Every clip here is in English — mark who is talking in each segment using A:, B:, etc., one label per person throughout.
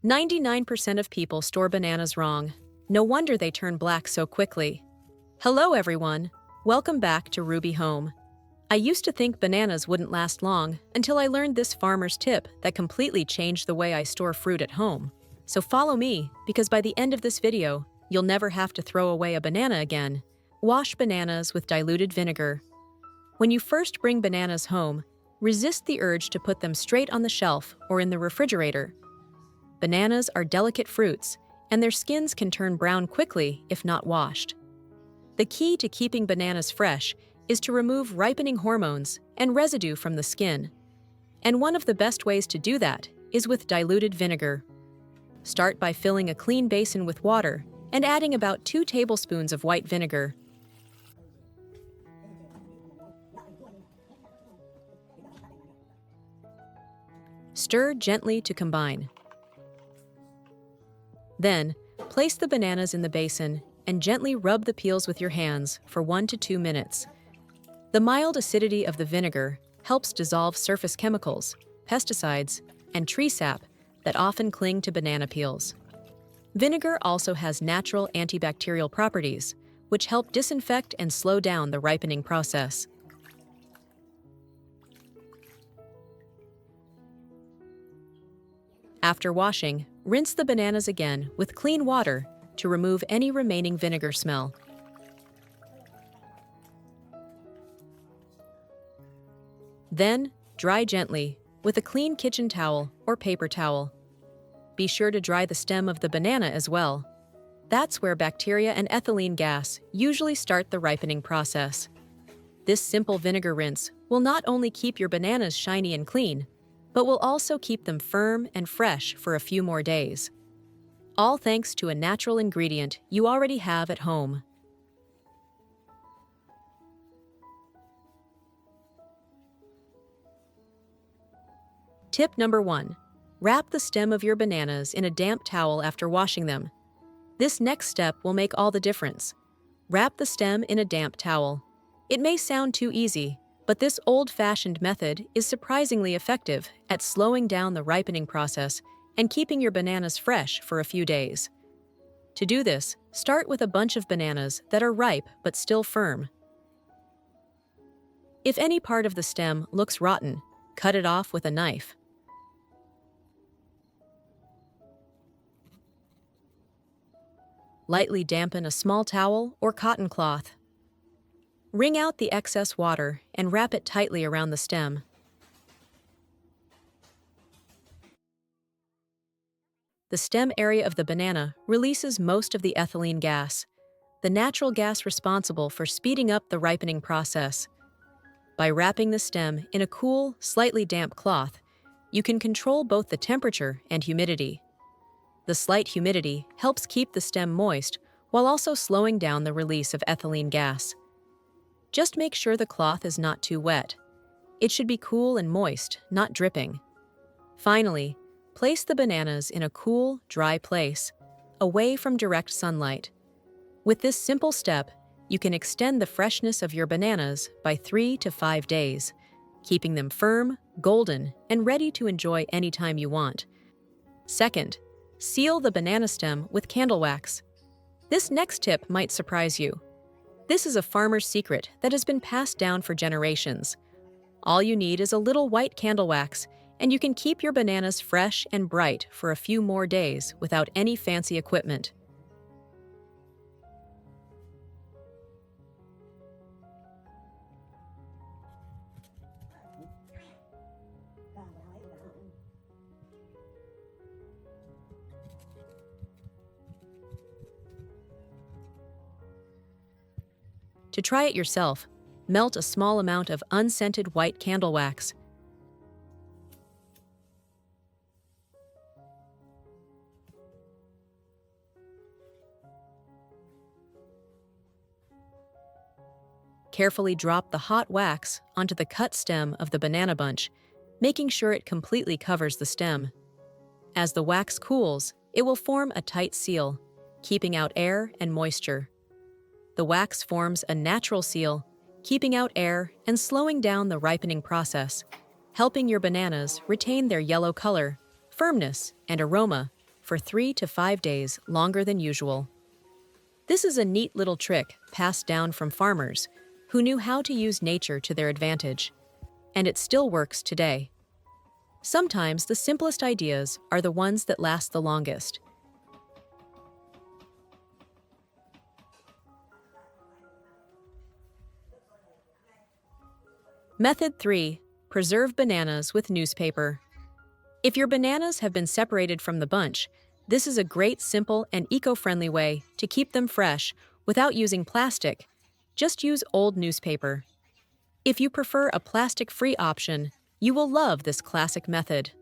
A: 99% of people store bananas wrong. No wonder they turn black so quickly. Hello everyone. Welcome back to Ruby Home. I used to think bananas wouldn't last long until I learned this farmer's tip that completely changed the way I store fruit at home. So follow me, because by the end of this video, you'll never have to throw away a banana again. Wash bananas with diluted vinegar. When you first bring bananas home, resist the urge to put them straight on the shelf or in the refrigerator. Bananas are delicate fruits, and their skins can turn brown quickly if not washed. The key to keeping bananas fresh is to remove ripening hormones and residue from the skin. And one of the best ways to do that is with diluted vinegar. Start by filling a clean basin with water and adding about 2 tablespoons of white vinegar. Stir gently to combine. Then, place the bananas in the basin and gently rub the peels with your hands for 1 to 2 minutes. The mild acidity of the vinegar helps dissolve surface chemicals, pesticides, and tree sap that often cling to banana peels. Vinegar also has natural antibacterial properties, which help disinfect and slow down the ripening process. After washing, rinse the bananas again with clean water to remove any remaining vinegar smell. Then, dry gently with a clean kitchen towel or paper towel. Be sure to dry the stem of the banana as well. That's where bacteria and ethylene gas usually start the ripening process. This simple vinegar rinse will not only keep your bananas shiny and clean, but will also keep them firm and fresh for a few more days. All thanks to a natural ingredient you already have at home. Tip number 1. Wrap the stem of your bananas in a damp towel after washing them. This next step will make all the difference. Wrap the stem in a damp towel. It may sound too easy, but this old-fashioned method is surprisingly effective at slowing down the ripening process and keeping your bananas fresh for a few days. To do this, start with a bunch of bananas that are ripe but still firm. If any part of the stem looks rotten, cut it off with a knife. Lightly dampen a small towel or cotton cloth. Wring out the excess water and wrap it tightly around the stem. The stem area of the banana releases most of the ethylene gas, the natural gas responsible for speeding up the ripening process. By wrapping the stem in a cool, slightly damp cloth, you can control both the temperature and humidity. The slight humidity helps keep the stem moist while also slowing down the release of ethylene gas. Just make sure the cloth is not too wet. It should be cool and moist, not dripping. Finally, place the bananas in a cool, dry place, away from direct sunlight. With this simple step, you can extend the freshness of your bananas by 3 to 5 days, keeping them firm, golden, and ready to enjoy anytime you want. Second, seal the banana stem with candle wax. This next tip might surprise you. This is a farmer's secret that has been passed down for generations. All you need is a little white candle wax, and you can keep your bananas fresh and bright for a few more days without any fancy equipment. To try it yourself, melt a small amount of unscented white candle wax. Carefully drop the hot wax onto the cut stem of the banana bunch, making sure it completely covers the stem. As the wax cools, it will form a tight seal, keeping out air and moisture. The wax forms a natural seal, keeping out air and slowing down the ripening process, helping your bananas retain their yellow color, firmness, and aroma for 3 to 5 days longer than usual. This is a neat little trick passed down from farmers who knew how to use nature to their advantage, and it still works today. Sometimes the simplest ideas are the ones that last the longest. Method 3. Preserve bananas with newspaper. If your bananas have been separated from the bunch, this is a great, simple, and eco-friendly way to keep them fresh without using plastic. Just use old newspaper. If you prefer a plastic-free option, you will love this classic method.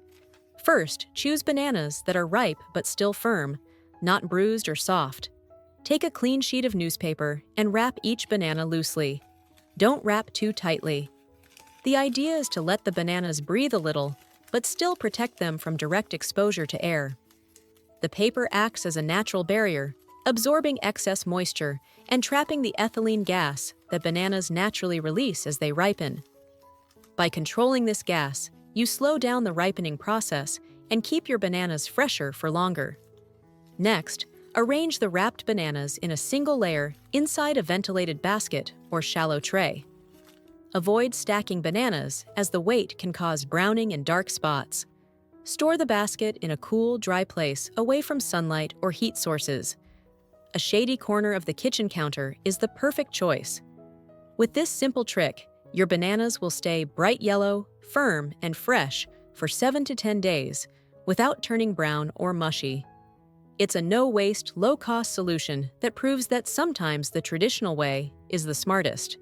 A: First, choose bananas that are ripe but still firm, not bruised or soft. Take a clean sheet of newspaper and wrap each banana loosely. Don't wrap too tightly. The idea is to let the bananas breathe a little, but still protect them from direct exposure to air. The paper acts as a natural barrier, absorbing excess moisture and trapping the ethylene gas that bananas naturally release as they ripen. By controlling this gas, you slow down the ripening process and keep your bananas fresher for longer. Next, arrange the wrapped bananas in a single layer inside a ventilated basket or shallow tray. Avoid stacking bananas, as the weight can cause browning and dark spots. Store the basket in a cool, dry place away from sunlight or heat sources. A shady corner of the kitchen counter is the perfect choice. With this simple trick, your bananas will stay bright yellow, firm, and fresh for 7 to 10 days without turning brown or mushy. It's a no-waste, low-cost solution that proves that sometimes the traditional way is the smartest.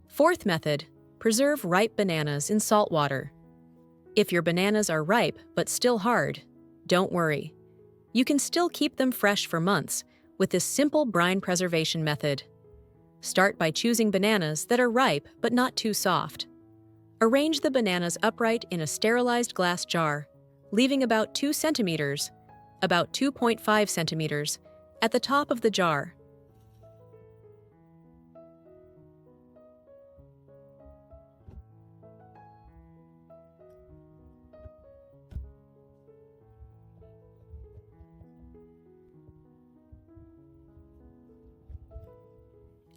A: Fourth method, preserve ripe bananas in salt water. If your bananas are ripe but still hard, don't worry. You can still keep them fresh for months with this simple brine preservation method. Start by choosing bananas that are ripe but not too soft. Arrange the bananas upright in a sterilized glass jar, leaving about 2 centimeters, about 2.5 centimeters, at the top of the jar.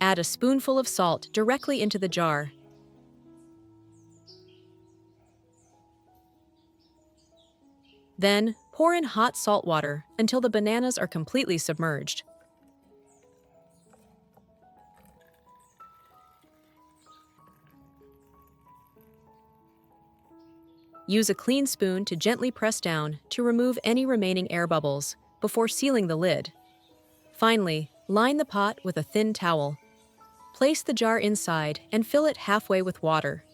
A: Add a spoonful of salt directly into the jar. Then, pour in hot salt water until the bananas are completely submerged. Use a clean spoon to gently press down to remove any remaining air bubbles before sealing the lid. Finally, line the pot with a thin towel. Place the jar inside and fill it halfway with water.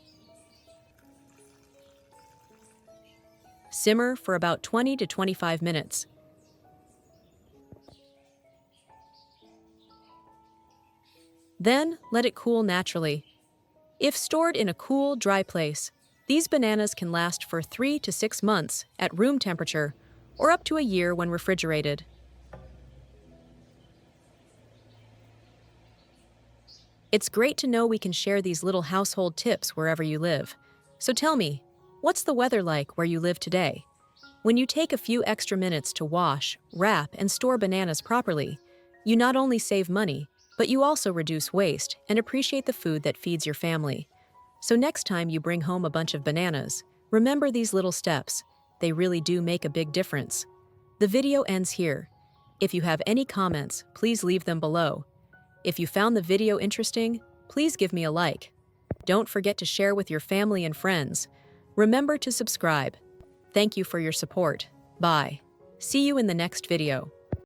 A: Simmer for about 20 to 25 minutes. Then, let it cool naturally. If stored in a cool, dry place, these bananas can last for 3 to 6 months at room temperature or up to a year when refrigerated. It's great to know we can share these little household tips wherever you live. So tell me, what's the weather like where you live today? When you take a few extra minutes to wash, wrap, and store bananas properly, you not only save money, but you also reduce waste and appreciate the food that feeds your family. So next time you bring home a bunch of bananas, remember these little steps. They really do make a big difference. The video ends here. If you have any comments, please leave them below. If you found the video interesting, please give me a like. Don't forget to share with your family and friends. Remember to subscribe. Thank you for your support. Bye. See you in the next video.